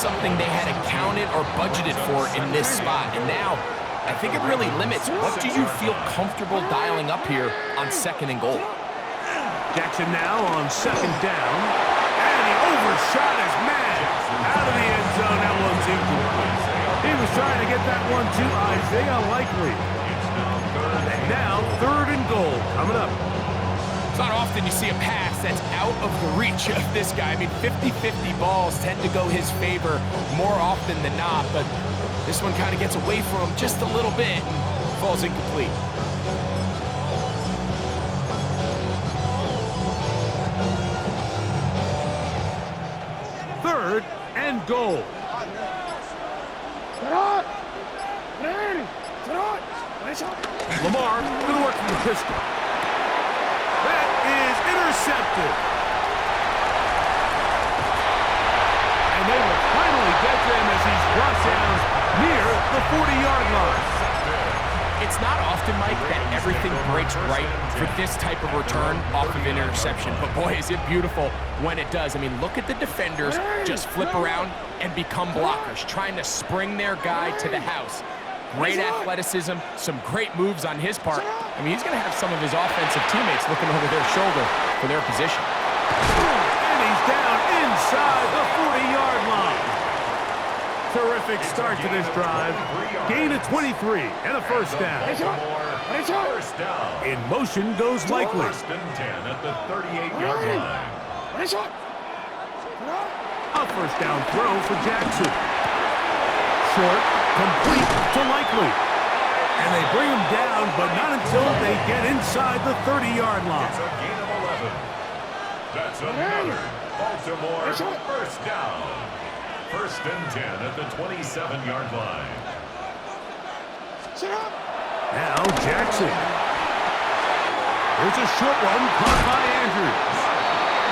something they had accounted or budgeted for in this spot. And now, I think it really limits what do you feel comfortable dialing up here on 2nd and goal. Jackson now on 2nd down. And he overshot his man. Out of the end zone, that one's incomplete. He was trying to get that one to Isaiah Likely. And now 3rd and goal coming up. It's not often you see a pass that's out of the reach of this guy. I mean, 50-50 balls tend to go his favor more often than not, but this one kind of gets away from him just a little bit and falls incomplete. Third and goal. Lamar going to work from the pistol. That is intercepted. And they will finally get them as he's brought down near the 40-yard line. It's not often, Mike, that everything breaks right for this type of return off of an interception. But boy, is it beautiful when it does. I mean, look at the defenders just flip around and become blockers, trying to spring their guy to the house. Great athleticism, some great moves on his part. I mean, he's going to have some of his offensive teammates looking over their shoulder for their position. And he's down inside the 40-yard line. Terrific start to this drive. Gain of 23 and a first down. In motion goes Likely. 1st and 10 at the 38-yard line. A first down throw for Jackson. Short, complete to Likely. And they bring him down, but not until they get inside the 30-yard line. It's a gain of 11. That's another Baltimore first down. 1st and 10 at the 27-yard line. Now Jackson. There's a short one caught by Andrews.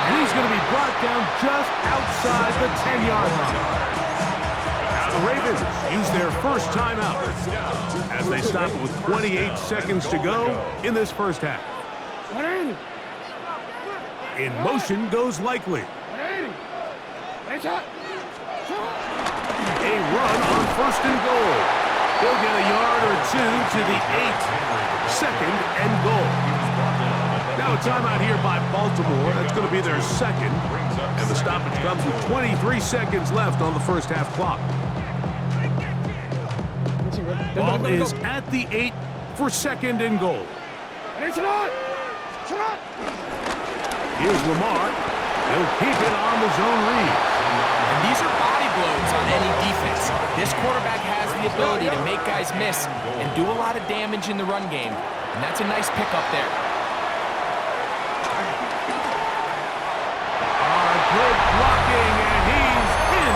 And he's going to be brought down just outside the 10-yard line. Now the Ravens use their first timeout as they stop it with 28 seconds to go in this first half. In motion goes Likely. A run on 1st and goal. He'll get a yard or two to the 8. 2nd and goal. Now a timeout here by Baltimore. That's going to be their second. And the stoppage comes with 23 seconds left on the first half clock. Ball is at the 8 for 2nd and goal. Here's Lamar. He'll keep it on the zone read. And these are body blows on any defense. This quarterback has the ability to make guys miss and do a lot of damage in the run game. And that's a nice pickup there. Good blocking, and he's in.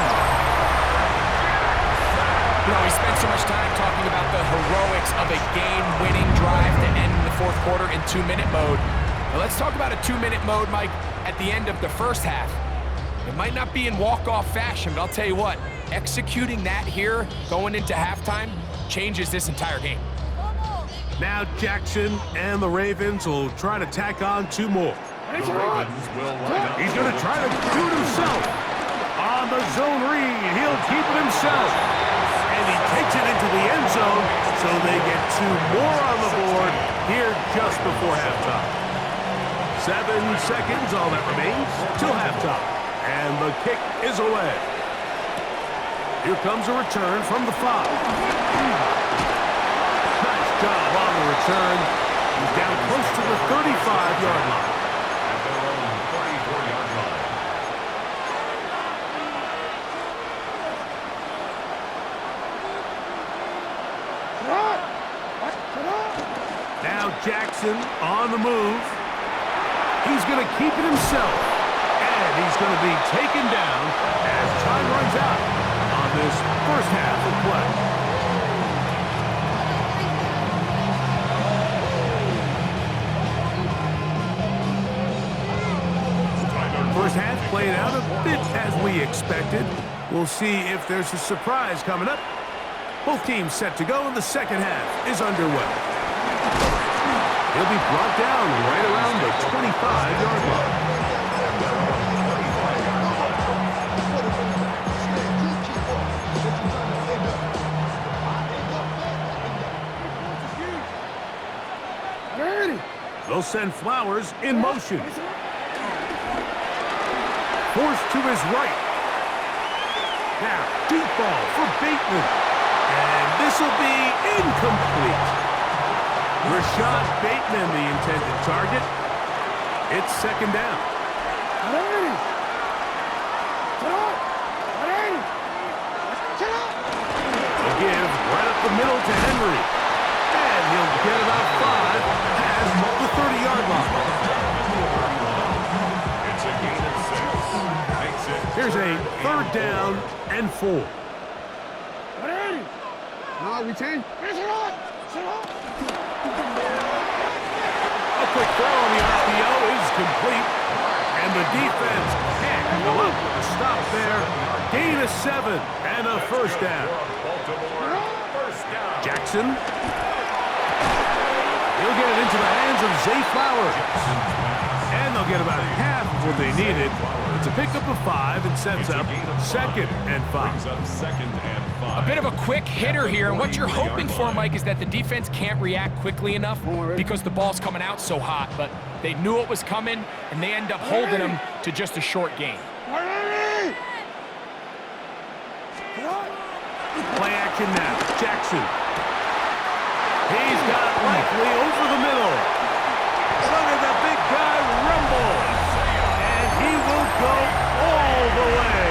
You know, we spent so much time talking about the heroics of a game-winning drive to end the 4th quarter in 2-minute mode. Now let's talk about a 2-minute mode, Mike, at the end of the first half. It might not be in walk-off fashion, but I'll tell you what, executing that here going into halftime changes this entire game. Now Jackson and the Ravens will try to tack on 2 more. The Ravens will line up. He's going to try to do it himself. On the zone read, he'll keep it himself. And he takes it into the end zone, so they get 2 more on the board here just before halftime. 7 seconds, all that remains, till halftime. And the kick is away. Here comes a return from the 5. Nice job on the return. He's down close to the 35-yard line. At their own 34-yard line. Now Jackson on the move. He's going to keep it himself. And he's going to be taken down as time runs out on this first half of play. First half playing out a bit as we expected. We'll see if there's a surprise coming up. Both teams set to go, and the second half is underway. He'll be brought down right around the 25-yard line. They'll send Flowers in motion. Forced to his right. Now, deep ball for Bateman. And this will be incomplete. Rashad Bateman, the intended target. It's second down. They'll give right up the middle to Henry. And he'll get about 5 past the 30-yard line. It's a gain of 6. Makes it Here's a third down and 4. A quick throw on the RPO is complete. And the defense can't come up with a stop there. Gain of 7 and a first down. Baltimore. First down. Jackson. He'll get it into the hands of Zay Flowers. And they'll get about half of what they needed. It's a pickup of 5 and sets up second and 5. Brings up second and 5. A bit of a quick hitter here, and what you're hoping for, Mike, is that the defense can't react quickly enough because the ball's coming out so hot, but they knew it was coming, and they end up holding them to just a short gain. Play action now. Jackson. He's got it likely over the middle. Look at the big guy rumble. And he will go all the way.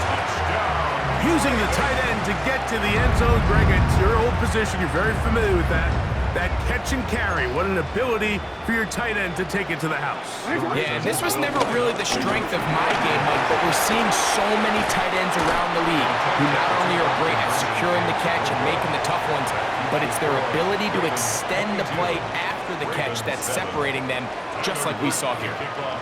Touchdown. Using the tight end to get to the end zone, Greg, it's your old position. You're very familiar with that. That catch and carry. What an ability for your tight end to take it to the house. Yeah, and this was never really the strength of my game, Mike, but we're seeing so many tight ends around the league who not only are great at securing the catch and making the tough ones, but it's their ability to extend the play after the catch that's separating them, just like we saw here.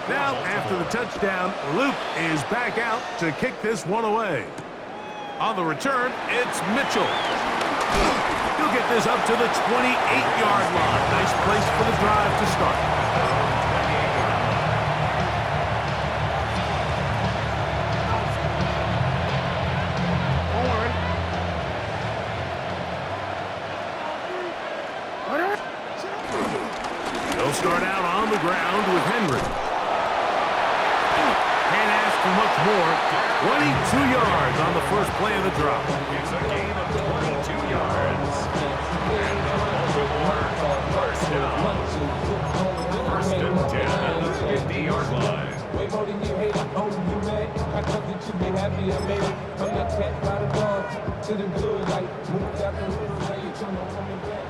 Now, after the touchdown, Luke is back out to kick this one away. On the return, it's Mitchell. He'll get this up to the 28-yard line. Nice place for the drive to start. They'll start out on the ground with Henry. Can't ask for much more. 22 yards on the first play of the drop. It's a gain of 22 yards. And the Baltimore first down. First and 10 at the 50-yard line. Way more than you hate, I'm holding you mad. I thought that you be happy, I made it. From the cat by the dog to the good life. Moved out the roof, now you turn on coming back.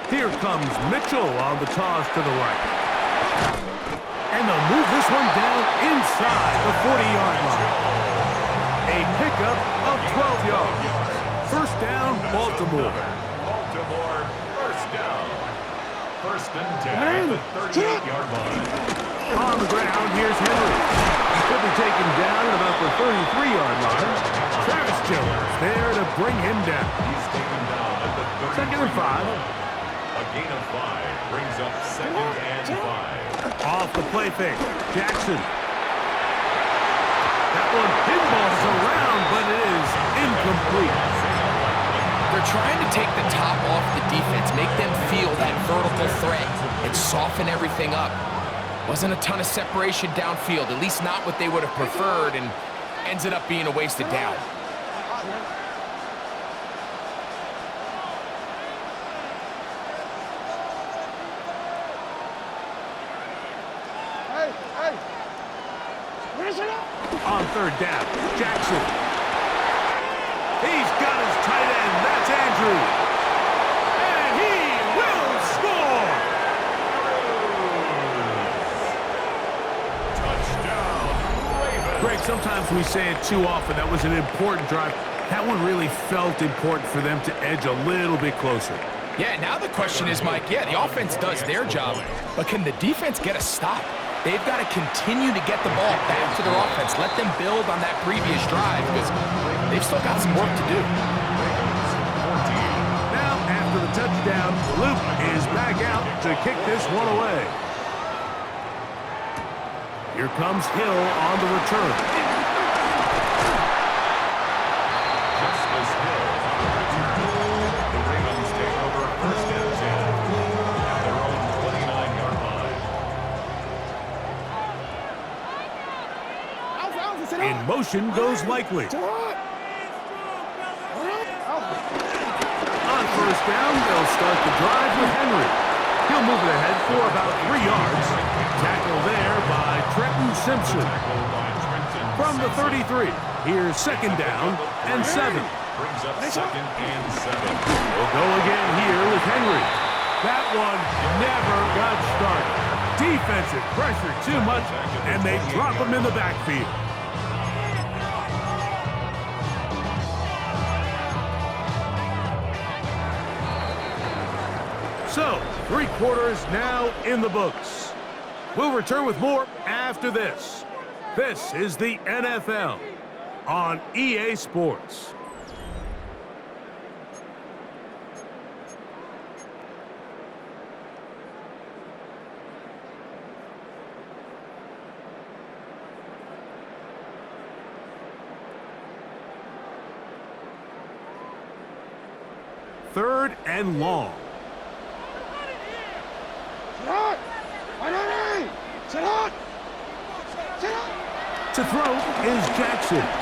Here comes Mitchell on the toss to the right. And they'll move this one down inside the 40-yard line. A pickup of 12 yards. First down, Baltimore. Baltimore first down. First and 10 at the 38-yard line. On the ground, here's Henry. He'll be taken down at about the 33-yard line. Travis Jones there to bring him down. He's taken down at the 33. Second and 5. A gain of 5 brings up second and 5. Off the play fake, Jackson. That one pinballs around, but it is incomplete. They're trying to take the top off the defense, make them feel that vertical threat, and soften everything up. Wasn't a ton of separation downfield, at least not what they would have preferred, and ends up being a wasted down. On third down, Jackson. He's got his tight end. That's Andrew. And he will score. Touchdown, Ravens. Greg, sometimes we say it too often. That was an important drive. That one really felt important for them to edge a little bit closer. Yeah, now the question is, Mike, yeah, the offense does their job, but can the defense get a stop? They've got to continue to get the ball back to their offense. Let them build on that previous drive because they've still got some work to do. Now, after the touchdown, Luke is back out to kick this one away. Here comes Hill on the return. Justice Hill on the return. Motion goes likely. On first down, they'll start the drive with Henry. He'll move it ahead for about 3 yards. Tackle there by Trenton Simpson. From the 33, here's second down and 7. Brings up second and 7. We'll go again here with Henry. That one never got started. Defensive pressure too much, and they drop him in the backfield. So, 3 quarters now in the books. We'll return with more after this. This is the NFL on EA Sports. Third and long. To throw is Jackson. Open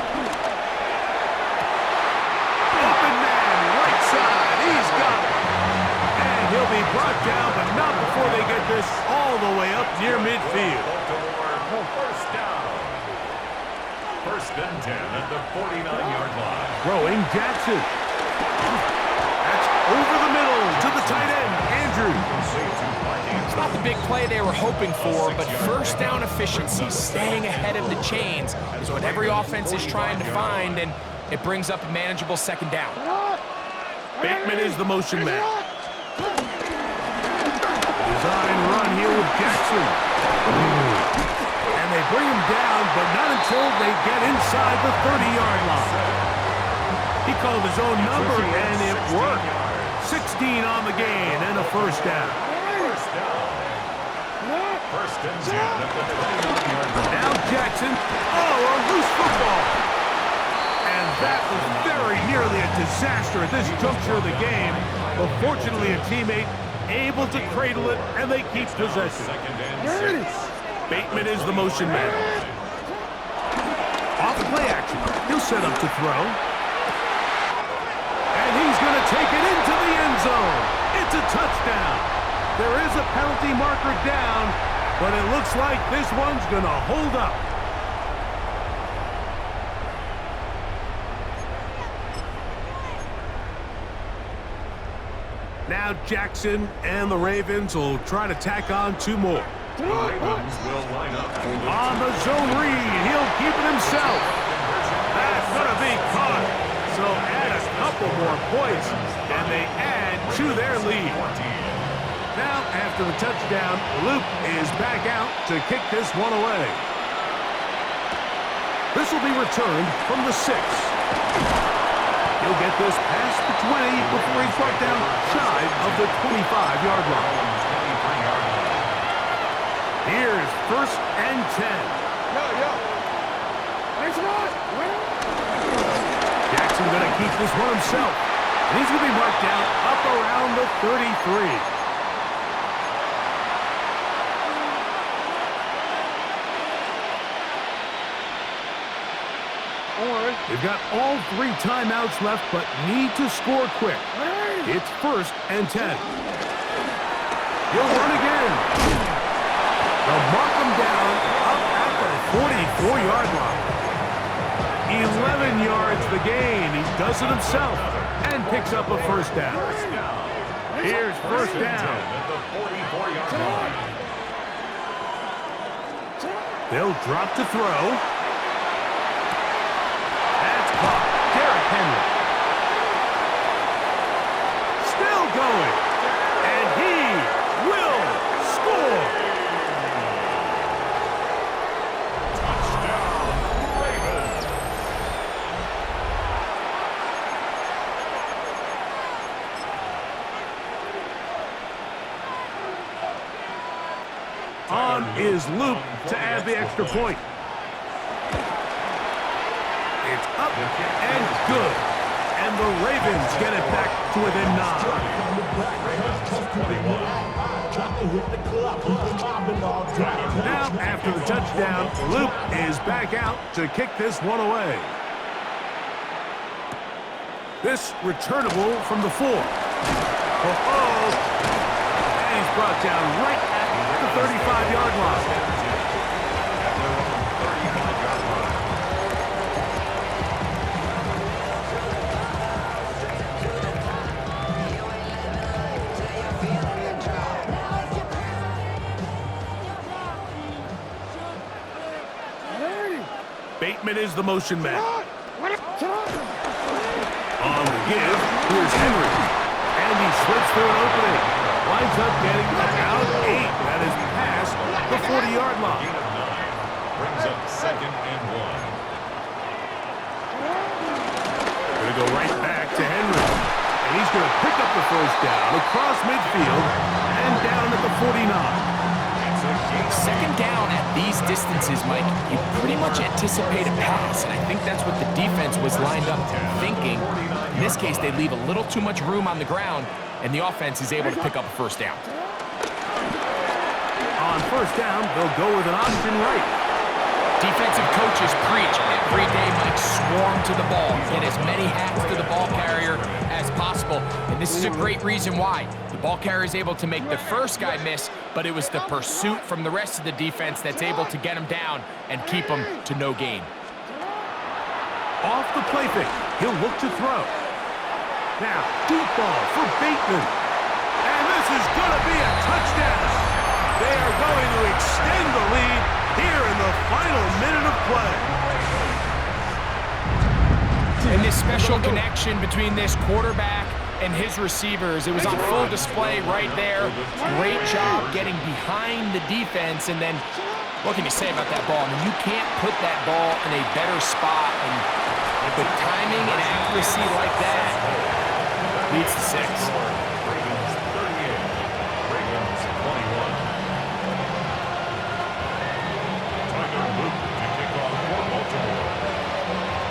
man, right side. He's got it. And he'll be brought down, but not before they get this all the way up near midfield. First down. First and 10 at the 49-yard line. Throwing Jackson. That's over the middle to the tight end, Andrews. It's not the big play they were hoping for, but first down efficiency, staying ahead of the chains, is what every offense is trying to find, and it brings up a manageable second down. Bateman is the motion man. Design run here with Jackson. And they bring him down, but not until they get inside the 30-yard line. He called his own number, and it worked. 16 on the gain and a first down. First and 10 at the 29-yard line. Now Jackson. Oh, a loose football. And that was very nearly a disaster at this juncture of the game. But fortunately, a teammate able to cradle it, and they keep possession. There it is. Bateman is the motion man. Off play action. He'll set up to throw. And he's going to take it into the end zone. It's a touchdown. There is a penalty marker down, but it looks like this one's going to hold up. Now Jackson and the Ravens will try to tack on 2 more. The Ravens will line up On the zone read, he'll keep it himself. That's going to be caught. So add a couple more points, and they add to their lead. Now, after the touchdown, Luke is back out to kick this one away. This will be returned from the 6. He'll get this past the 20 before he's brought down shy of the 25-yard line. Here's first and 10. Jackson going to keep this one himself. And he's going to be marked down up around the 33. They've got all 3 timeouts left, but need to score quick. It's first and 10. He'll run again. They'll mark him down up at the 44-yard line. 11 yards the gain. He does it himself and picks up a first down. Here's first down. at the 44-yard line. They'll drop to throw. Derrick Henry. Still going. And he will score. Touchdown, Ravens. On is Luke to add the extra point. It's up and good. And the Ravens get it back to within 9. Now, after the touchdown, Luke is back out to kick this one away. This returnable from the 4. Oh, and he's brought down right at the 35-yard line. Bateman is the motion man. On the give, here's Henry. And he slips through an opening. Winds up getting about 8. That is past the 40-yard line. Brings up 2nd and 1. Going to go right back to Henry. And he's going to pick up the first down across midfield and down at the 49. Second down at these distances, Mike, you pretty much anticipate a pass, and I think that's what the defense was lined up thinking. In this case, they leave a little too much room on the ground, and the offense is able to pick up a first down. On first down, they'll go with an option right. Defensive coaches preach every day, Mike, swarm to the ball. Get as many hacks to the ball carrier as possible. And this is a great reason why. The ball carrier is able to make the first guy miss, but it was the pursuit from the rest of the defense that's able to get him down and keep him to no gain. Off the play fake, he'll look to throw. Now, deep ball for Bateman. And this is going to be a touchdown. They are going to extend the lead here in the final minute of play. And this special connection between this quarterback and his receivers, it was on full display right there. Great job getting behind the defense, and then what can you say about that ball? I mean, you can't put that ball in a better spot, and with timing and accuracy like that, leads to 6.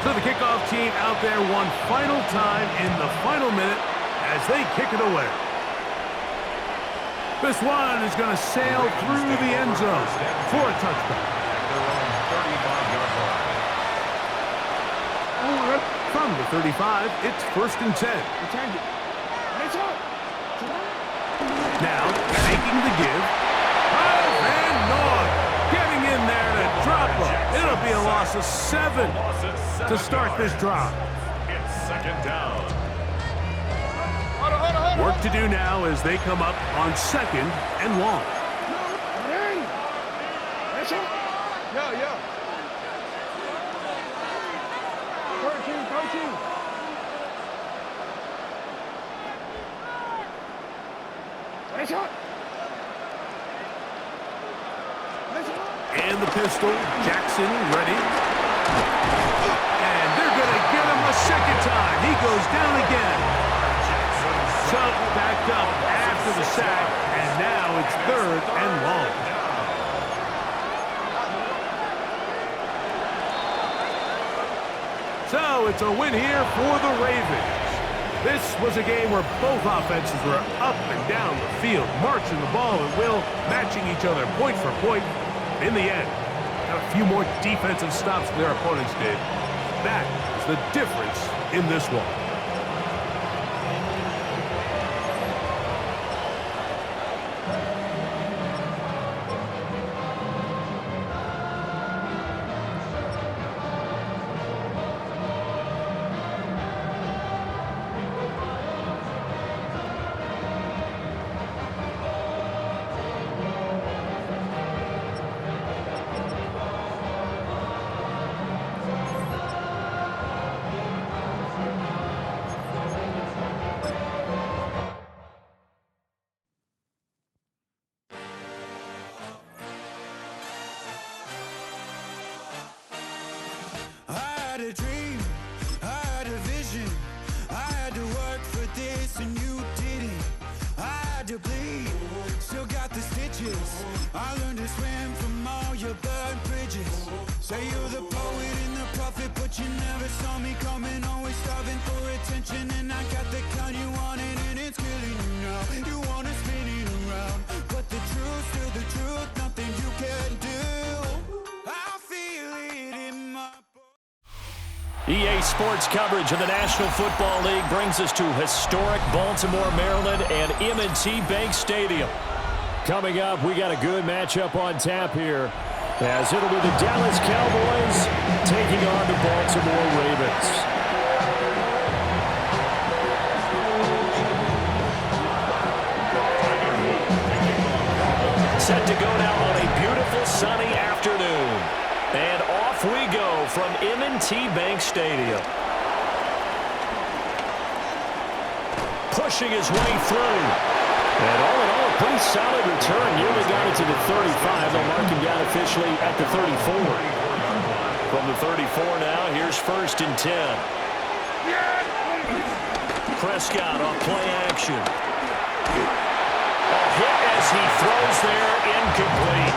So the kickoff team out there one final time in the final minute as they kick it away. This one is going to sail through the end zone for a touchdown. From the 35, it's 1st and 10. Now, taking the give. Van Noy getting in there to drop him. It'll be a loss of 7 to start this drive. It's 2nd down. Work to do now as they come up on 2nd and long. And the pistol, Jackson ready. And they're going to get him a second time. He goes down again. So backed up after the sack, and now it's 3rd and long. So it's a win here for the Ravens. This was a game where both offenses were up and down the field, marching the ball at will, matching each other point for point. In the end, got a few more defensive stops than their opponents did. That is the difference in this one. A dream, I had a vision. I had to work for this and you didn't. I had to bleed, still got the stitches. I learned to swim from all your burned bridges. Say you're the poet and the prophet, but you never saw me coming. Always starving for attention, and I got the kind you wanted, and it's killing you now. EA Sports coverage of the National Football League brings us to historic Baltimore, Maryland, and M&T Bank Stadium. Coming up, we got a good matchup on tap here, as it'll be the Dallas Cowboys taking on the Baltimore Ravens. Set to go now on a beautiful sunny afternoon. And off we go from M&T Bank Stadium. Pushing his way through. And all in all, a pretty solid return. Nearly got it to the 35. They'll mark him down officially at the 34. From the 34 now, here's 1st and 10. Prescott off play action. A hit as he throws there, incomplete.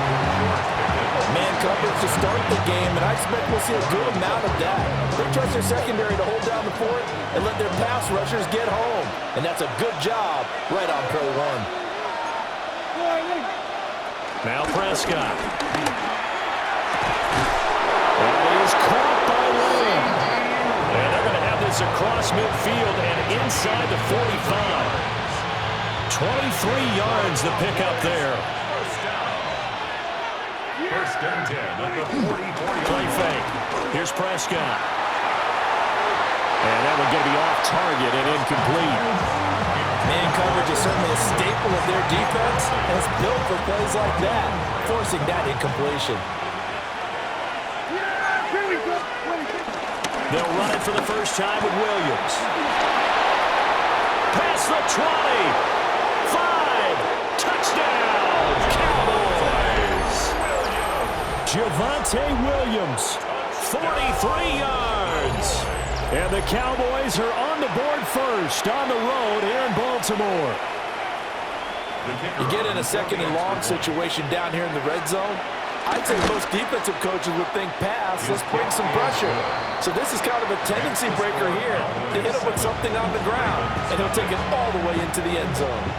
Man coverage to start the game, and I expect we'll see a good amount of that. They trust their secondary to hold down the fort and let their pass rushers get home. And that's a good job right on play one. Now Prescott. That is caught by Lane. And they're going to have this across midfield and inside the 45. 23 yards the pickup there. First and 10 at the 40-40. Play fake. Here's Prescott. And that one going to be off target and incomplete. Man coverage is certainly a staple of their defense, and it's built for plays like that, forcing that incompletion. They'll run it for the first time with Williams. Past the 20. 5. Touchdown, Cowboys. Javonte Williams, 43 yards. And the Cowboys are on the board first on the road here in Baltimore. You get in a 2nd and long situation down here in the red zone, I'd say most defensive coaches would think pass, let's bring some pressure. So this is kind of a tendency breaker here to hit him with something on the ground, and he'll take it all the way into the end zone.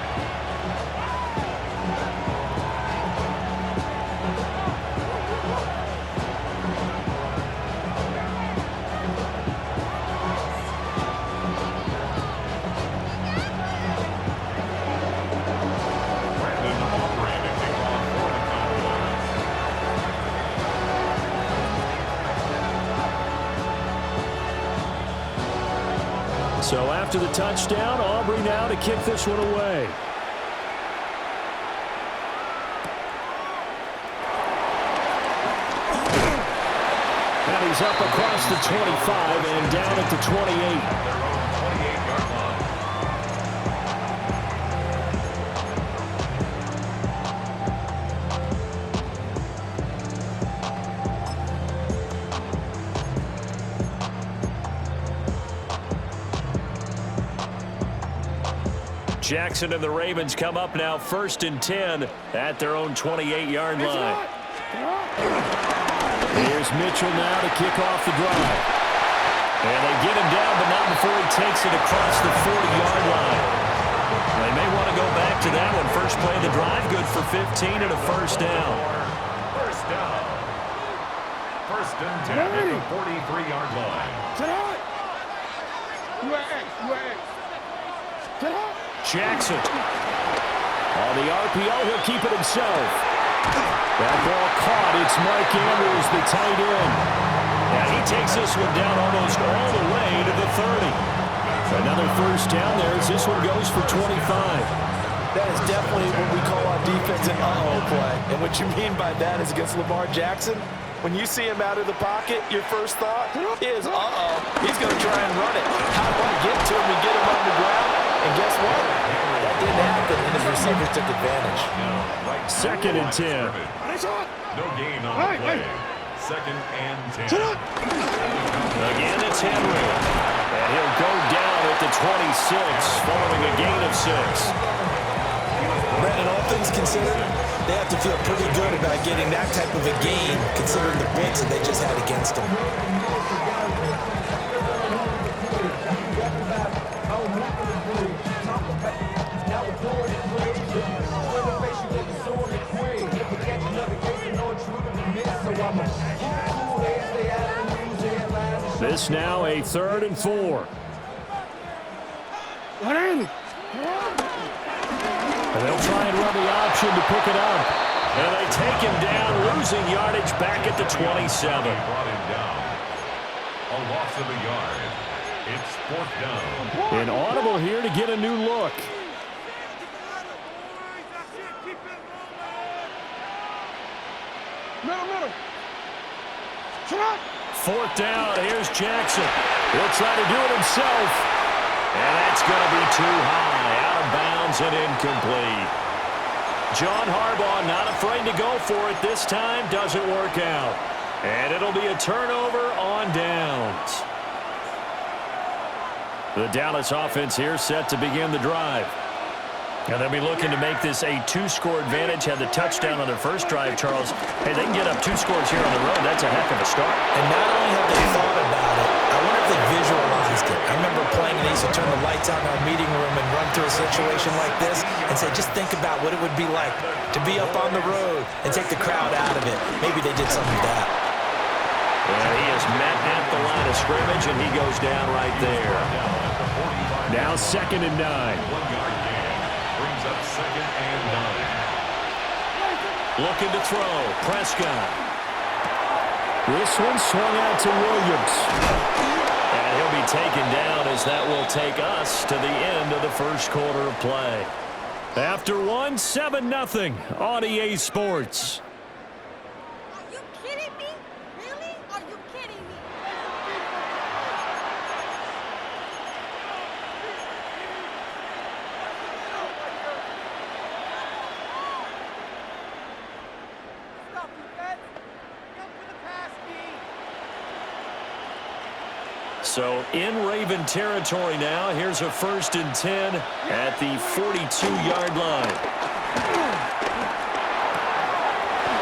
So after the touchdown, Aubrey now to kick this one away. And he's up across the 25 and down at the 28. Jackson and the Ravens come up now 1st and 10 at their own 28-yard line. Here's Mitchell now to kick off the drive. And they get him down, but not before he takes it across the 40-yard line. They may want to go back to that one. First play of the drive, good for 15 and a first down. First down. 1st and 10 at the 43-yard line. Jackson. On the RPO, he'll keep it himself. That ball caught. It's Mike Andrews, the tight end. And he takes this one down almost all the way to the 30. Another first down there as this one goes for 25. That is definitely what we call on defense an uh-oh play. And what you mean by that is against Lamar Jackson, when you see him out of the pocket, your first thought is, uh-oh, he's going to try and run it. How do I get to him and get him on the ground? And guess what? That didn't happen, and his receivers took advantage. 2nd and 10. No gain on the play. 2nd and 10. Again, it's Henry. And he'll go down at the 26 following a gain of 6. Brandon, all things considered, they have to feel pretty good about getting that type of a gain considering the points that they just had against them. this now a 3rd and 4. And they'll try and run the option to pick it up. And they take him down, losing yardage back at the 27. Brought him down. A loss of a yard. It's 4th down. An audible here to get a new look. Middle. 4th down. Here's Jackson. He'll try to do it himself. And that's going to be too high. Out of bounds and incomplete. John Harbaugh not afraid to go for it this time. Doesn't work out. And it'll be a turnover on downs. The Dallas offense here set to begin the drive. And they'll be looking to make this a 2-score advantage. Had the touchdown on their first drive, Charles. Hey, they can get up 2 scores here on the road. That's a heck of a start. And not only have they thought about it, I wonder if they visualized it. I remember playing and they used to turn the lights out in our meeting room and run through a situation like this and say, just think about what it would be like to be up on the road and take the crowd out of it. Maybe they did something like that. And he is met at the line of scrimmage, and he goes down right there. Now 2nd and 9. 1-yard gain. Brings up 2nd and 9. Looking to throw. Prescott. This one swung out to Williams. And he'll be taken down as that will take us to the end of the first quarter of play. After one, 7-0 on EA Sports. Are you kidding me? Really? Are you kidding me? Stop defense. Come for the pass, So in Raven territory now. Here's a 1st and 10 at the 42-yard line.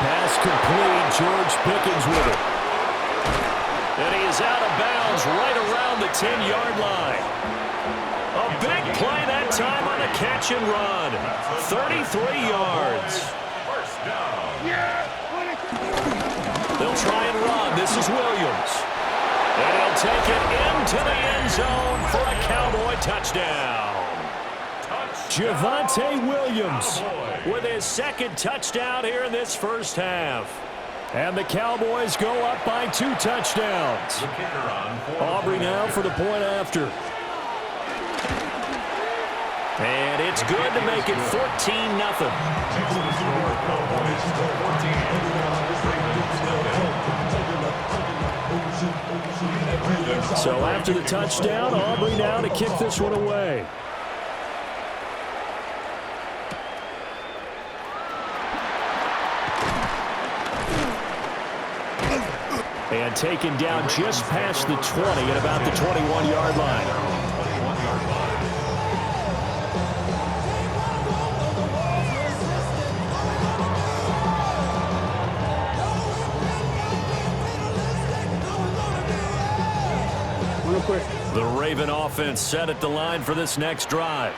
Pass complete. George Pickens with it. And he is out of bounds right around the 10-yard line. A big play that time on the catch and run. 33 yards. First down. They'll try and run. This is Williams. And he'll take it into the end zone for a Cowboy touchdown. Javonte Williams with his 2nd touchdown here in this first half. And the Cowboys go up by 2 touchdowns. The kicker on for Aubrey now for the point after. And it's good to make it 14-0. Next to the score, Cowboys 14. So after the touchdown, Aubrey now to kick this one away. And taken down just past the 20 at about the 21-yard line. The Raven offense set at the line for this next drive.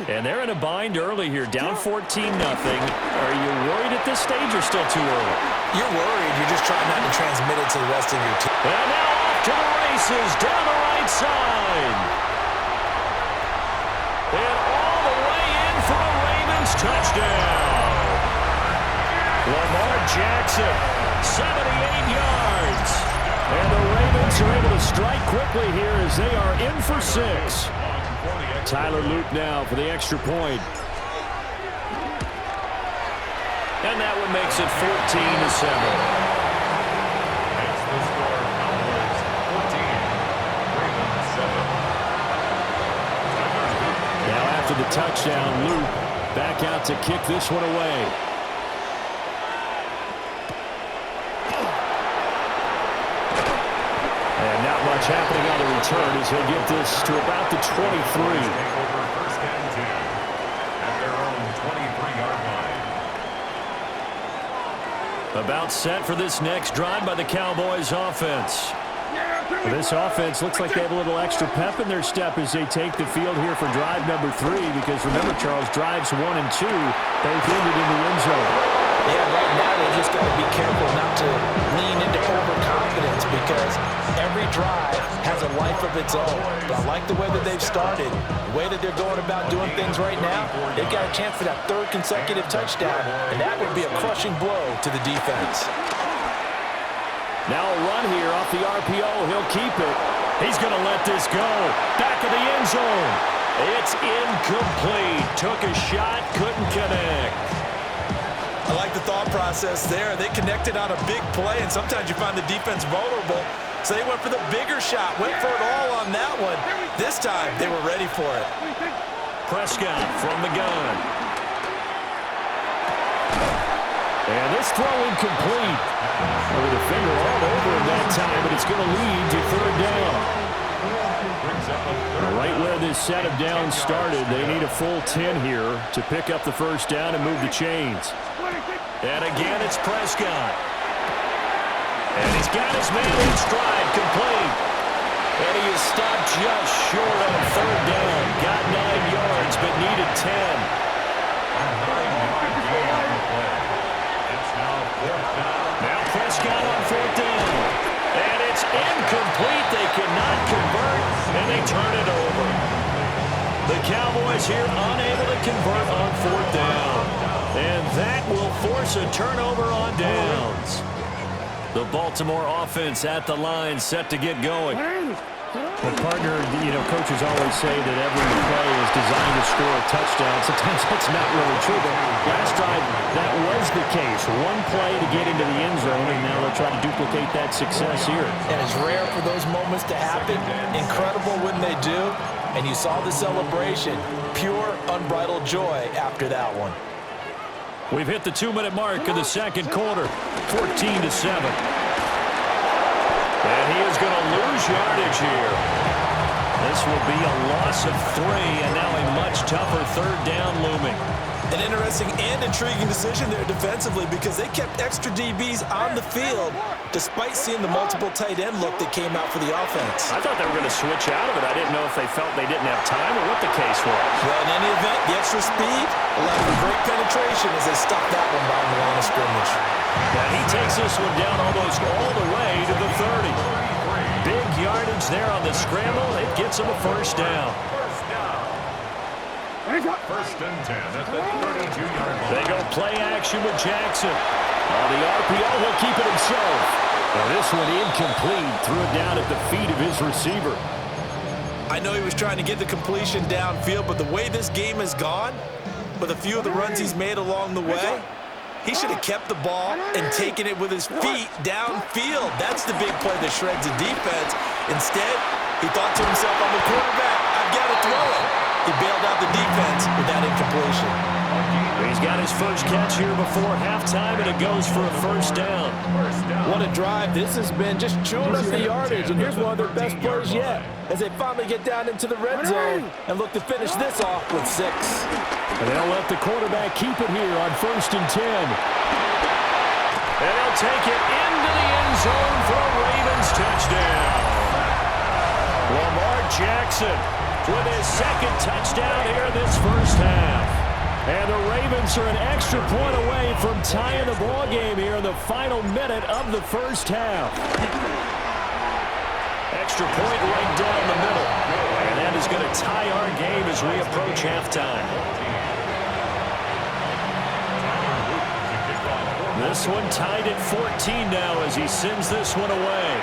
And they're in a bind early here, down 14-0. Are you worried at this stage or still too early? You're worried. You're just trying not to transmit it to the rest of your team. And now off to the races down the right side. And all the way in for a Ravens touchdown. Lamar Jackson, 78 yards. And the Ravens are able to strike quickly here as they are in for 6. Tyler Luke now for the extra point. And that one makes it 14-7. That's the score. Cowboys 14, Ravens 7. Now after the touchdown, Luke back out to kick this one away. And not much happening on the return as he'll get this to about the 23. Over 1st and 10 at their own 23-yard line. About set for this next drive by the Cowboys offense. This offense looks like they have a little extra pep in their step as they take the field here for drive number 3, because remember, Charles, drives 1 and 2 both ended in the end zone. Yeah, right now they just got to be careful not to lean into overconfidence confidence because every drive has a life of its own. But I like the way that they've started, the way that they're going about doing things right now. They've got a chance for that third consecutive touchdown, and that would be a crushing blow to the defense. Now a run here off the RPO. He'll keep it. He's going to let this go. Back of the end zone. It's incomplete. Took a shot, couldn't connect. I like the thought process there. They connected on a big play, and sometimes you find the defense vulnerable. So they went for the bigger shot, went for it all on that one. This time, they were ready for it. Prescott from the gun. And this throw incomplete. The defender all over him that time, but it's going to lead to third down. Right where this set of downs started, they need a full 10 here to pick up the first down and move the chains. And again, it's Prescott. And he's got his man in stride, complete. And he is stopped just short on third down. Got 9 yards, but needed 10. Now Prescott on fourth down. And it's incomplete. They cannot convert, and they turn it over. The Cowboys here unable to convert on fourth down. And that will force a turnover on downs. The Baltimore offense at the line, set to get going. Well, partner, coaches always say that every play is designed to score a touchdown. Sometimes that's not really true, but last drive, that was the case. One play to get into the end zone, and now they'll try to duplicate that success here. And it's rare for those moments to happen. Incredible when they do. And you saw the celebration. Pure, unbridled joy after that one. We've hit the 2-minute mark of the second quarter, 14-7. And he is going to lose yardage here. This will be a loss of 3, and now a much tougher third down looming. An interesting and intriguing decision there defensively because they kept extra DBs on the field despite seeing the multiple tight end look that came out for the offense. I thought they were going to switch out of it. I didn't know if they felt they didn't have time or what the case was. Well, in any event, the extra speed allowed for great penetration as they stuffed that one by the line of scrimmage. And he takes this one down almost all the way to the 30. Big yardage there on the scramble. It gets him a first down. First and 10 at the 32-yard line. They go play action with Jackson. On the RPO, he'll keep it himself. Now this one incomplete. Threw it down at the feet of his receiver. I know he was trying to get the completion downfield, but the way this game has gone, with a few of the runs he's made along the way, he should have kept the ball and taken it with his feet downfield. That's the big play that shreds the defense. Instead, he thought to himself, I'm the quarterback, I've got to throw it. He bailed out the defense with that incompletion. He's got his first catch here before halftime, and it goes for a first down. What a drive this has been, just chewing up the yardage, and here's one of their best plays yet as they finally get down into the red zone and look to finish this off with 6. And they'll let the quarterback keep it here on first and 10. And they'll take it into the end zone for a Ravens touchdown. Lamar Jackson with his second touchdown here this first half. And the Ravens are an extra point away from tying the ball game here in the final minute of the first half. Extra point right down the middle. And that is going to tie our game as we approach halftime. This one tied at 14 now as he sends this one away.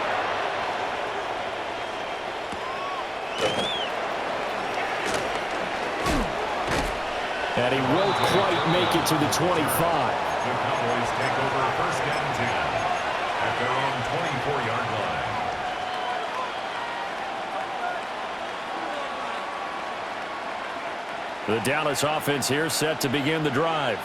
And he won't quite make it to the 25. The Cowboys take over first and 10 at their own 24-yard line. The Dallas offense here set to begin the drive.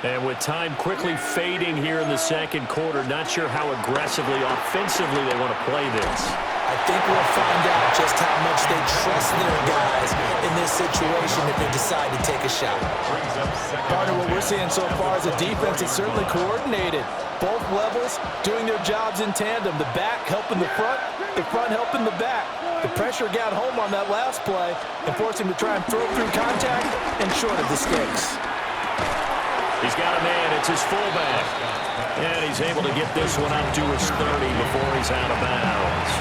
And with time quickly fading here in the second quarter, not sure how aggressively, offensively they want to play this. I think we'll find out just how much they trust their guys in this situation if they decide to take a shot. Partner, what we're seeing so far is a defense that's certainly coordinated. Both levels doing their jobs in tandem. The back helping the front helping the back. The pressure got home on that last play and forced him to try and throw through contact and short of the sticks. He's got a man. It's his fullback. And he's able to get this one up to his 30 before he's out of bounds.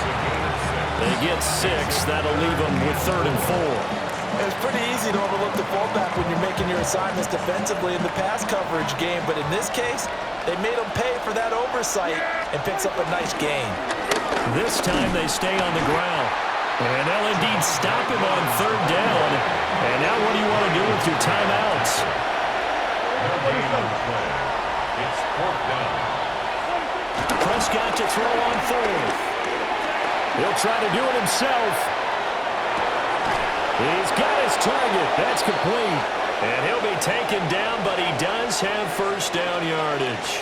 They get 6. That'll leave them with 3rd and 4. It's pretty easy to overlook the fullback when you're making your assignments defensively in the pass coverage game, but in this case, they made him pay for that oversight and picks up a nice gain. This time they stay on the ground. And they'll indeed stop him on 3rd down. And now what do you want to do with your timeouts? It's 4th down. Prescott to throw on 4th. He'll try to do it himself. He's got his target. That's complete. And he'll be taken down, but he does have 1st down yardage.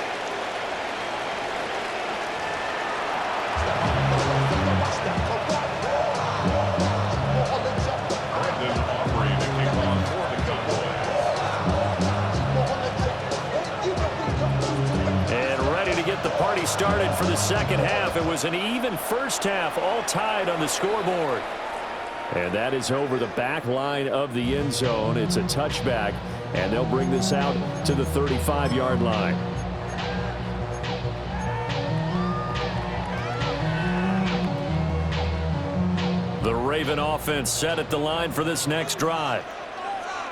And ready to get the party started for the second half. It was an even first half, all tied on the scoreboard. And that is over the back line of the end zone. It's a touchback, and they'll bring this out to the 35-yard line. The Raven offense set at the line for this next drive.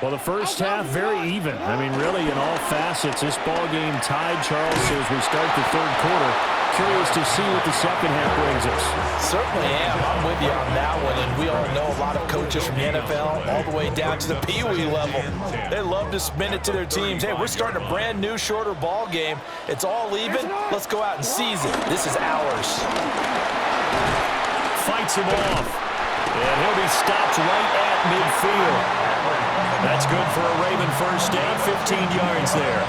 Well, the first half, very even. I mean, really, in all facets, this ball game tied, Charles, so as we start the 3rd quarter. Curious to see what the second half brings us. Certainly am. I'm with you on that one, and we all know a lot of coaches from the NFL all the way down to the Pee-wee level. They love to spin it to their teams. Hey, we're starting a brand new, shorter ball game. It's all even. Let's go out and seize it. This is ours. Fights him off, and he'll be stopped right at midfield. That's good for a Raven 1st down, 15 yards there.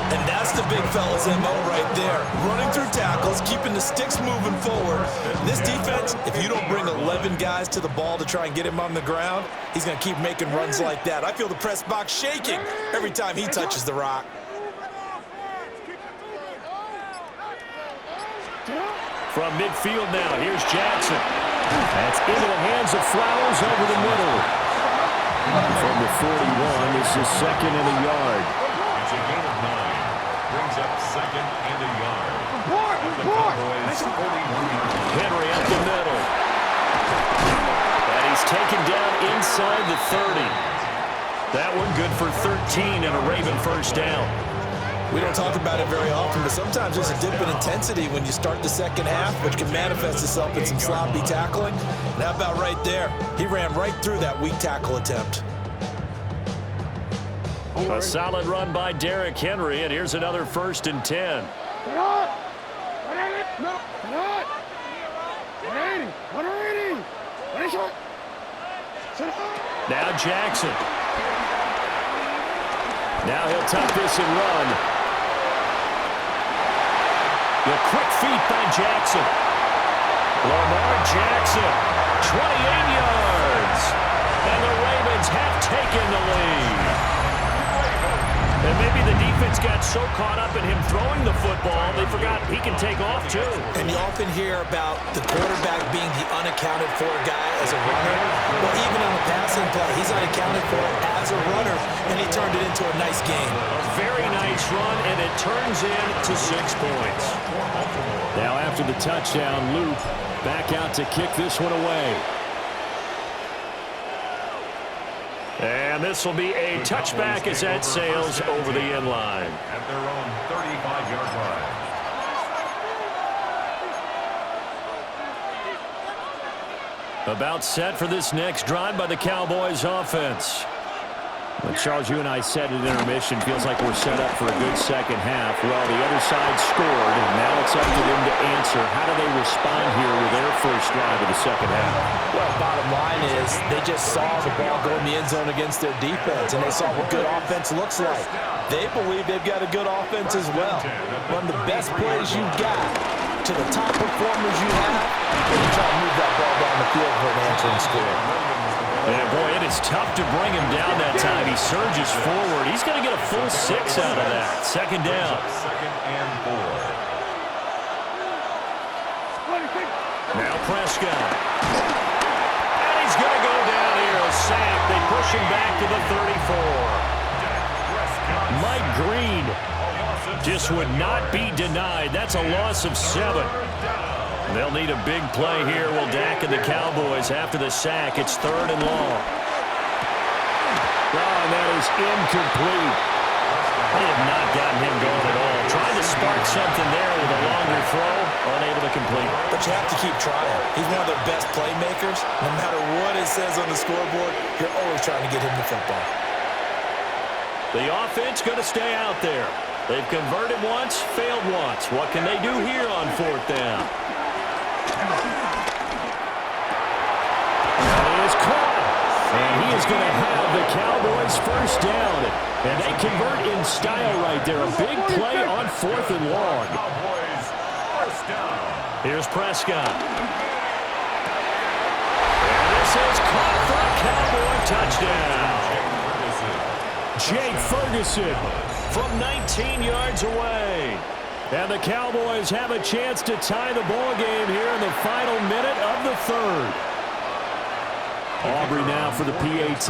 And that's the big fella's MO right there. Running through tackles, keeping the sticks moving forward. This defense, if you don't bring 11 guys to the ball to try and get him on the ground, he's going to keep making runs like that. I feel the press box shaking every time he touches the rock. From midfield now, here's Jackson. That's into the hands of Flowers over the middle. From the 41, this is 2nd and a yard. It's a gain of 9. Brings up 2nd and a yard. The Cowboys 41. Henry up the middle. And he's taken down inside the 30. That one good for 13 and a Raven 1st down. We don't talk about it very often, but sometimes there's a dip in intensity when you start the second half, which can manifest itself in some sloppy tackling. And how about right there? He ran right through that weak tackle attempt. A solid run by Derrick Henry, and here's another 1st and 10. Now Jackson. Now he'll tuck this and run. The quick feet by Jackson. Lamar Jackson, 28 yards. And the Ravens have taken the lead. And maybe the defense got so caught up in him throwing the football, they forgot he can take off too. And you often hear about the quarterback being the unaccounted for guy as a runner. Well, even on the passing play, he's unaccounted for as a runner, and he turned it into a nice game. A very nice run, and it turns into 6 points. Now after the touchdown, Loop back out to kick this one away. And this will be a touchback as that sails over the end line. At their own 35-yard line. About set for this next drive by the Cowboys offense. Well, Charles, you and I said at intermission, feels like we're set up for a good second half. Well, the other side scored, and now it's up to them to answer. How do they respond here with their first drive of the second half? Well, bottom line is they just saw the ball go in the end zone against their defense, and they saw what good offense looks like. They believe they've got a good offense as well. Run the best plays you've got to the top performers you have, and you try to move that ball down the field for an answering score. And boy, it is tough to bring him down that time. He surges forward. He's going to get a full 6 out of that. 2nd down. 2nd and 4. Now Prescott. And he's going to go down here. A sack. They push him back to the 34. Mike Green just would not be denied. That's a loss of 7. They'll need a big play here. Will Dak and the Cowboys after the sack. It's 3rd and long. Oh, and that is incomplete. They have not gotten him going at all. Trying to spark something there with a longer throw. Unable to complete. But you have to keep trying. He's one of their best playmakers. No matter what it says on the scoreboard, you're always trying to get him the football. The offense going to stay out there. They've converted once, failed once. What can they do here on 4th down? That is caught. And he is going to have the Cowboys first down. And they convert in style right there. A big play on 4th and long. Here's Prescott. And this is caught for a Cowboy touchdown. Jake Ferguson from 19 yards away. And the Cowboys have a chance to tie the ball game here in the final minute of the 3rd. Aubrey now for the PAT.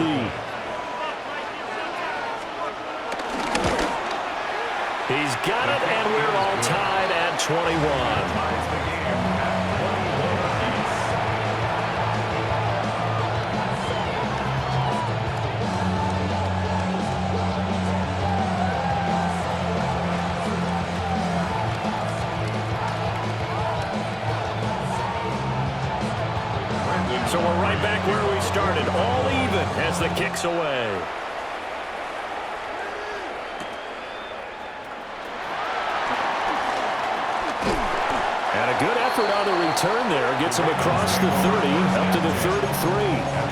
He's got it, and we're all tied at 21. So we're right back where we started, all even as the kick's away. And a good effort on the return there. Gets him across the 30, up to the 33.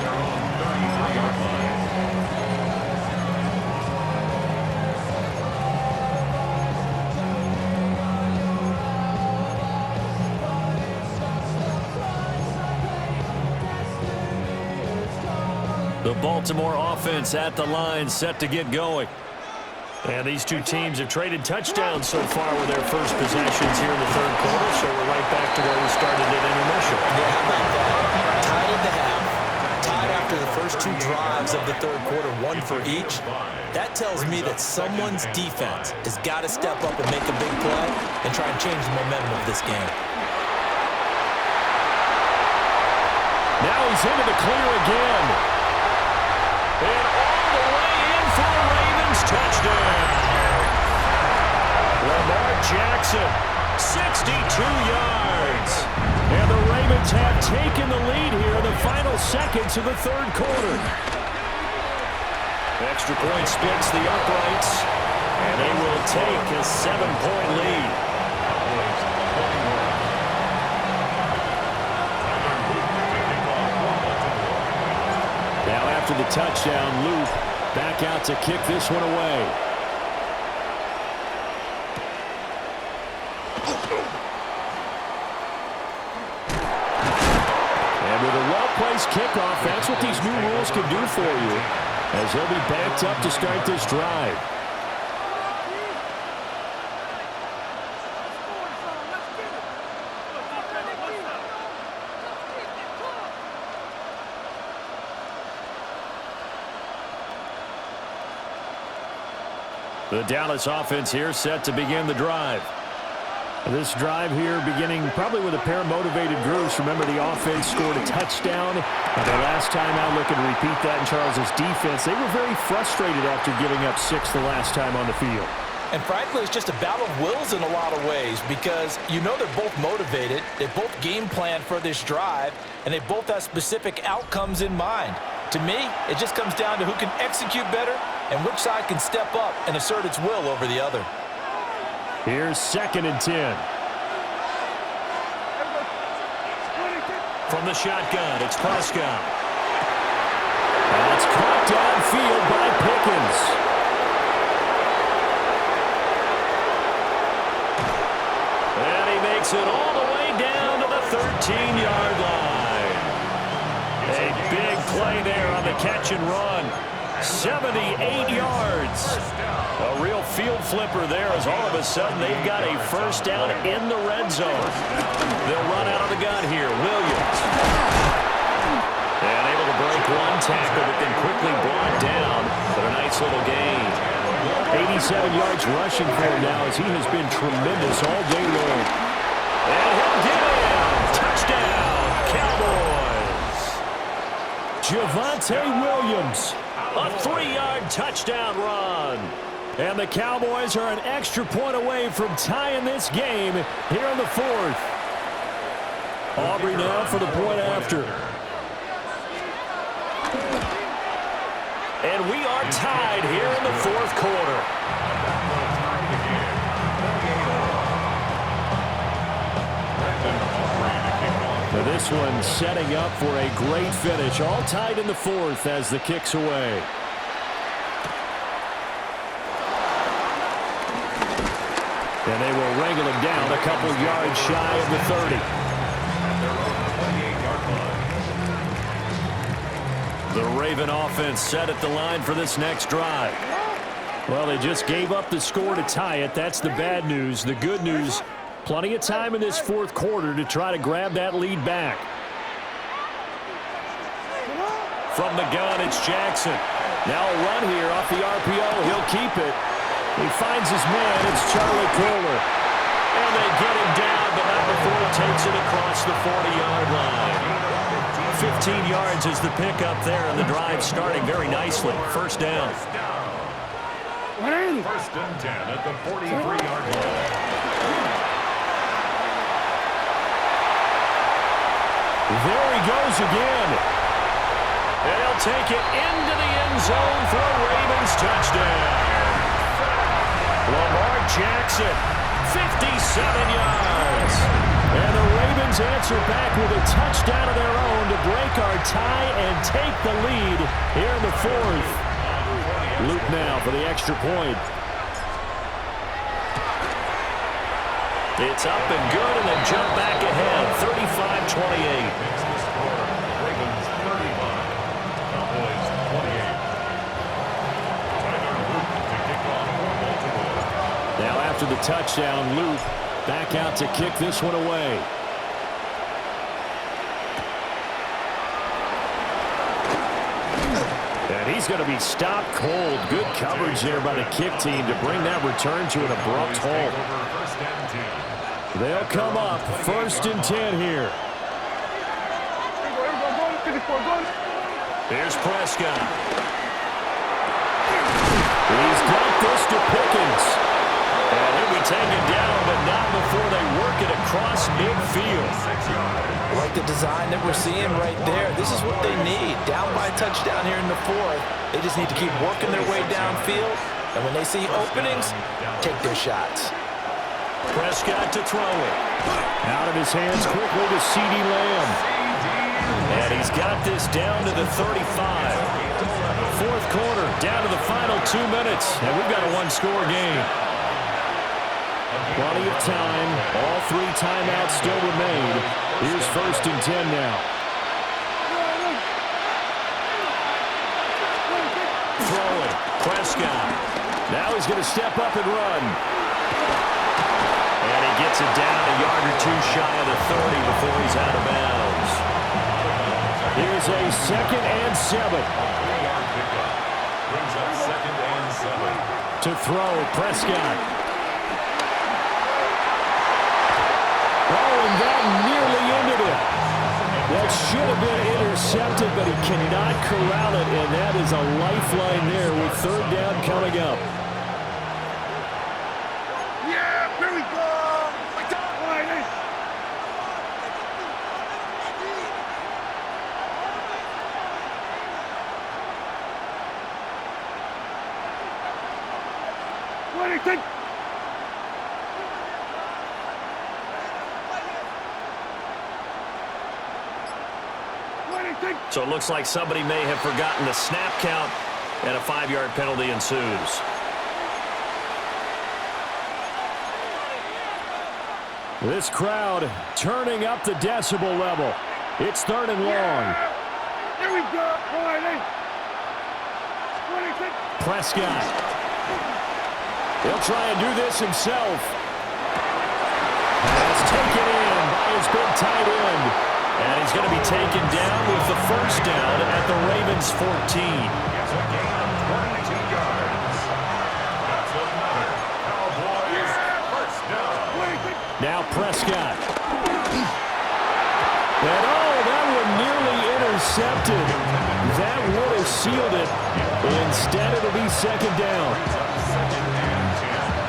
The Baltimore offense at the line, set to get going. And these two teams have traded touchdowns so far with their first possessions here in the 3rd quarter, so we're right back to where we started at intermission. Yeah, how about that? Tied at the half. Tied after the first 2 drives of the 3rd quarter, 1 for each. That tells me that someone's defense has got to step up and make a big play and try and change the momentum of this game. Now he's into the clear again. And all the way in for a Ravens touchdown. Lamar Jackson, 62 yards. And the Ravens have taken the lead here in the final seconds of the 3rd quarter. Extra point splits the uprights, and they will take a 7-point lead. Now after the touchdown, Luke back out to kick this one away. And with a well-placed kickoff, that's what these new rules can do for you, as they'll be backed up to start this drive. The Dallas offense here set to begin the drive. This drive here beginning probably with a pair of motivated groups. Remember, the offense scored a touchdown. And the last time out, looking to repeat that in Charles's defense, they were very frustrated after giving up 6 the last time on the field. And frankly, it's just a battle of wills in a lot of ways because you know they're both motivated, they both game plan for this drive, and they both have specific outcomes in mind. To me, it just comes down to who can execute better and which side can step up and assert its will over the other. Here's 2nd and 10. From the shotgun, it's Prescott. And it's caught downfield by Pickens. And he makes it all the way down to the 13-yard line. A big play there on the catch and run. 78 yards. A real field flipper there as all of a sudden they've got a first down in the red zone. They'll run out of the gun here. Williams. And able to break one tackle, but then quickly brought down for a nice little gain. 27 yards rushing for him now as he has been tremendous all day long. And he'll get in. Touchdown, Cowboys. Javonte Williams, a 3-yard touchdown run. And the Cowboys are an extra point away from tying this game here in the fourth. Aubrey now for the point after. And we are tied here in the fourth quarter. Now this one setting up for a great finish. All tied in the fourth as the kick's away. And they will wrangle him down a couple yards shy of the 30. The Raven offense set at the line for this next drive. Well, they just gave up the score to tie it. That's the bad news. The good news, plenty of time in this fourth quarter to try to grab that lead back. From the gun, it's Jackson. Now a run here off the RPO. He'll keep it. He finds his man. It's Charlie Kohler. And they get him down, but not before he takes it across the 40-yard line. 15 yards is the pickup there, and the drive starting very nicely. First down. First and 10 at the 43-yard line. There he goes again. And he'll take it into the end zone for a Ravens touchdown. Lamar Jackson, 57 yards. And the Ravens answer back with a touchdown of their own to break our tie and take the lead here in the fourth. Luke now for the extra point. It's up and good, and they jump back ahead, 35-28. Ravens 35, Cowboys 28. Tyler Luke to kick off for Baltimore. Now after the touchdown, Luke back out to kick this one away. And he's going to be stopped cold. Good coverage there by the kick team to bring that return to an abrupt halt. They'll come up first and 10 here. Here's Prescott. He's got this to Pickens. And he'll be taken down, but not before they work it across midfield. I like the design that we're seeing right there. This is what they need. Down by a touchdown here in the fourth. They just need to keep working their way downfield. And when they see openings, take their shots. Prescott to throw it. Out of his hands quickly to CeeDee Lamb. And he's got this down to the 35. Fourth quarter, down to the final 2 minutes. And we've got a one-score game. Plenty of time. All 3 timeouts still remain. Here's first and 10 now. Throw it. Prescott. Now he's going to step up and run. And he gets it down a yard or 2 shy of the 30 before he's out of bounds. Here's a 2nd and 7. Brings up 2nd and 7. To throw, Prescott. Oh, and that nearly ended it. That should have been intercepted, but he cannot corral it, and that is a lifeline there with 3rd down coming up. So it looks like somebody may have forgotten the snap count, and a 5-yard penalty ensues. This crowd turning up the decibel level. It's 3rd and long. Here we go. Prescott. He'll try and do this himself. That's taken in by his big tight end. And he's going to be taken down with the first down at the Ravens 14. It's a gain of 22 yards. That's a Prescott. And that one nearly intercepted. That would have sealed it. Instead, it'll be second down.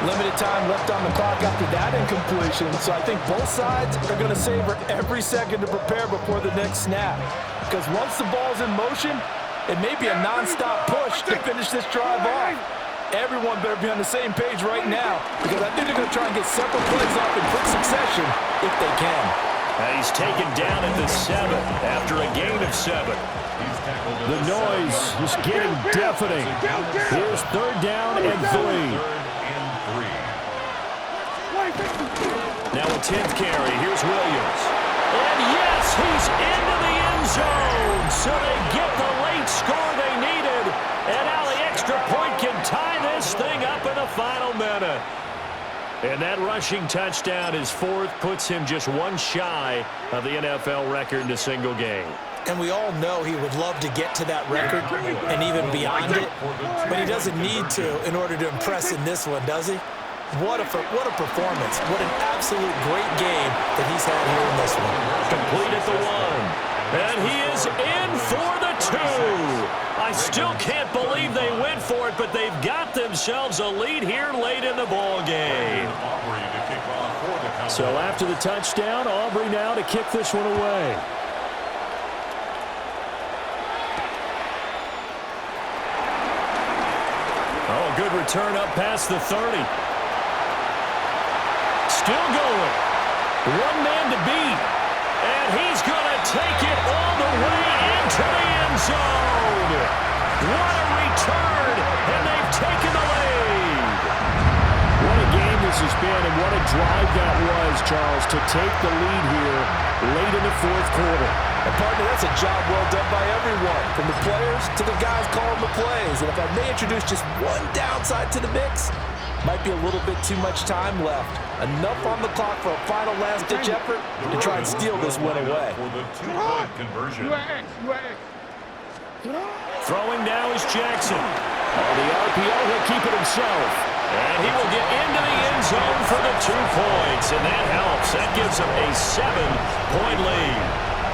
Limited time left on the clock after that incompletion, so I think both sides are going to savor every second to prepare before the next snap. Because once the ball's in motion, it may be a non-stop push to finish this drive off. Everyone better be on the same page right now, because I think they're going to try and get several plays off in quick succession if they can. He's taken down at the 7 after a gain of 7. The noise is getting deafening. Here's third down and 3. Now a 10th carry. Here's Williams. And yes, he's into the end zone. So they get the late score they needed. And now the extra point can tie this thing up in the final minute. And that rushing touchdown, his 4th, puts him just one shy of the NFL record in a single game. And we all know he would love to get to that record and even beyond it. But he doesn't need to in order to impress in this one, does he? What a performance. What an absolute great game that he's had here in this one. Complete at the 1. And he is in for the 2. I still can't believe they went for it, but they've got themselves a lead here late in the ball game. So after the touchdown, Aubrey now to kick this one away. Oh, good return up past the 30. Still going. One man to beat. And he's going to take it all the way into the end zone. What a return. And they've taken the lead. What a game this has been, and what a drive that was, Charles, to take the lead here late in the 4th quarter. And partner, that's a job well done by everyone, from the players to the guys calling the plays. And if I may introduce just one downside to the mix, might be a little bit too much time left. Enough on the clock for a final last-ditch effort to try and steal this win away. For the 2-point conversion. Throwing now is Jackson. The RPO, he'll keep it himself. And he will get into the end zone for the 2 points. And that helps. That gives him a 7-point lead.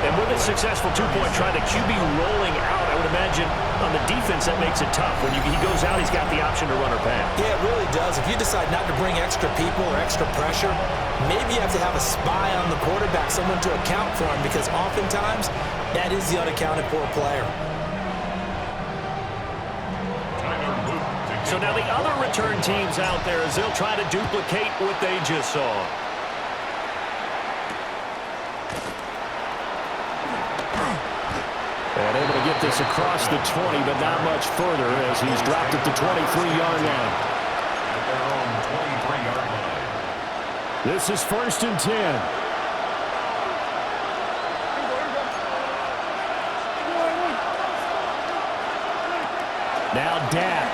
And with a successful 2-point try, the QB rolling out, I would imagine on the defense that makes it tough. When he goes out, he's got the option to run or pass. Yeah, it really does. If you decide not to bring extra people or extra pressure, maybe you have to have a spy on the quarterback, someone to account for him, because oftentimes that is the unaccounted for player. So now the other return teams out there as they'll try to duplicate what they just saw. And able to get this across the 20, but not much further as he's dropped at the 23-yard line. At their own 23-yard line. This is 1st and 10. Now Dak.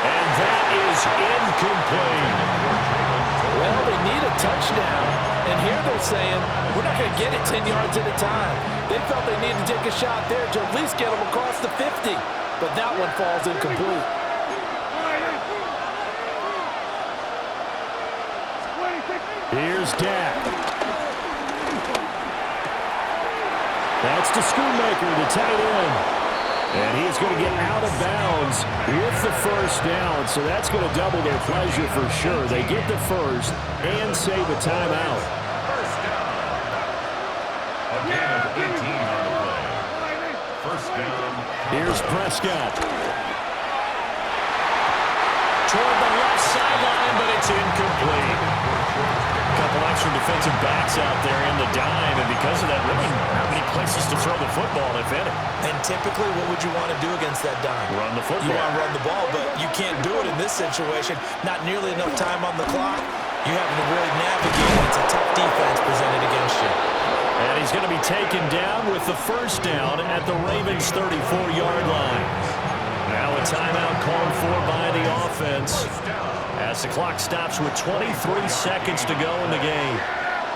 And that is incomplete. Well, they need a touchdown. And here they're saying, we're not going to get it 10 yards at a time. They felt they needed to take a shot there to at least get them across the 50. But that one falls incomplete. Here's Dak. That's to Schoonmaker, the tight end. And he's going to get out of bounds with the 1st down. So that's going to double their pleasure for sure. They get the 1st and save a timeout. 1st down. A gain of 18 on the play. 1st down. Here's Prescott. Toward the left sideline, but it's incomplete. A couple extra defensive backs out there in the dime, and because of that, really not many places to throw the football, if any. And typically, what would you want to do against that dime? Run the football. You want to run the ball, but you can't do it in this situation. Not nearly enough time on the clock. You having to really navigate. It's a tough defense presented against you. And he's going to be taken down with the 1st down at the Ravens' 34-yard line. Now a timeout called for by the offense as the clock stops with 23 seconds to go in the game.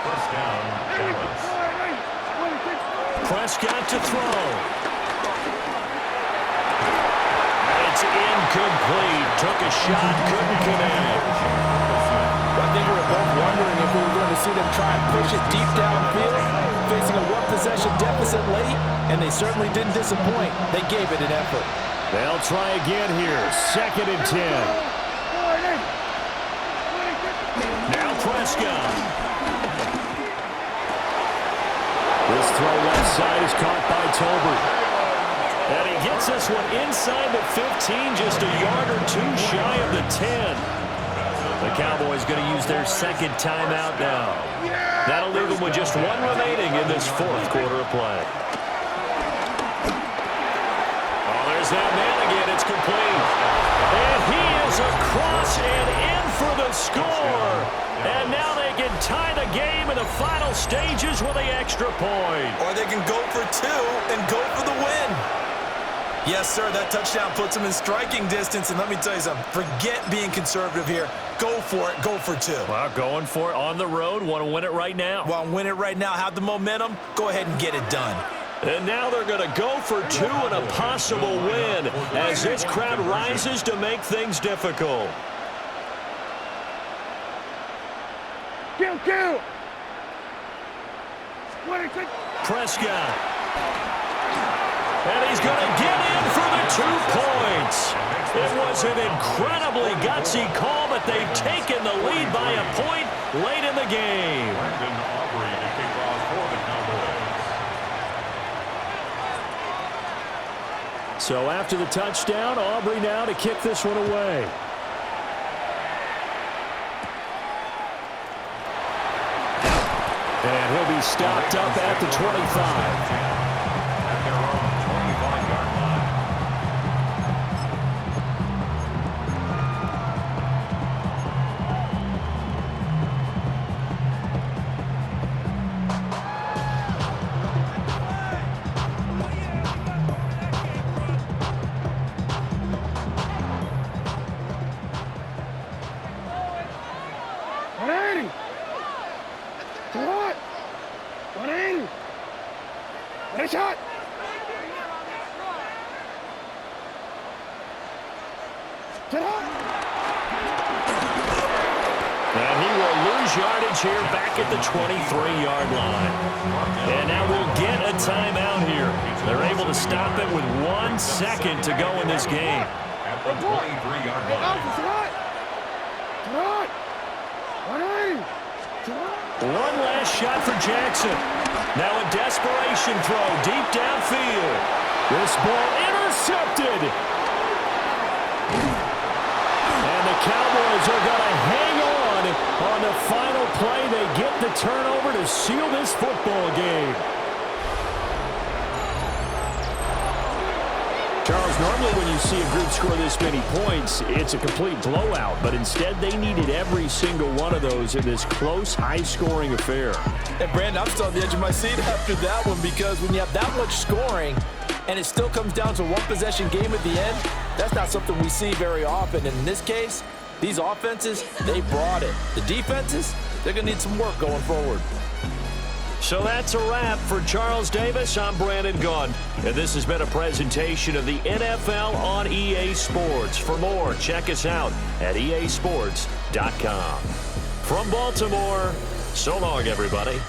1st down, Dallas. Prescott to throw. It's incomplete. Took a shot, couldn't connect. I think we were both wondering if we were going to see them try and push it deep downfield, facing a one-possession deficit late, and they certainly didn't disappoint. They gave it an effort. They'll try again here. 2nd and 10. Now Prescott. This throw left side is caught by Tolbert. And he gets this one inside the 15, just a yard or two shy of the 10. The Cowboys going to use their 2nd timeout now. That'll leave them with just 1 remaining in this 4th quarter of play. Oh, there's that man again. It's complete. And he is across and in for the score. And now they can tie the game in the final stages with the extra point. Or they can go for 2 and go for the win. Yes, sir, that touchdown puts them in striking distance. And let me tell you something, forget being conservative here. Go for it, go for 2. Well, going for it on the road. Want to win it right now. Want to win it right now, have the momentum, go ahead and get it done. And now they're going to go for 2 and a possible win as this crowd rises to make things difficult. Kill. Prescott. And he's going to get in for the 2 points. It was an incredibly gutsy call, but they've taken the lead by a point late in the game. So after the touchdown, Aubrey now to kick this one away. And he'll be stopped up at the 25. Shot. And he will lose yardage here back at the 23-yard line. And now we'll get a timeout here. They're able to stop it with 1 second to go in this game. At the 23-yard line. One last shot for Jackson. Now a desperation throw deep downfield. This ball intercepted. And the Cowboys are going to hang on the final play. They get the turnover to seal this football game. Charles, normally when you see a group score this many points, it's a complete blowout. But instead, they needed every single one of those in this close, high-scoring affair. And, Brandon, I'm still on the edge of my seat after that one because when you have that much scoring and it still comes down to a one-possession game at the end, that's not something we see very often. And in this case, these offenses, they brought it. The defenses, they're going to need some work going forward. So that's a wrap for Charles Davis. I'm Brandon Gunn, and this has been a presentation of the NFL on EA Sports. For more, check us out at easports.com. From Baltimore, so long, everybody.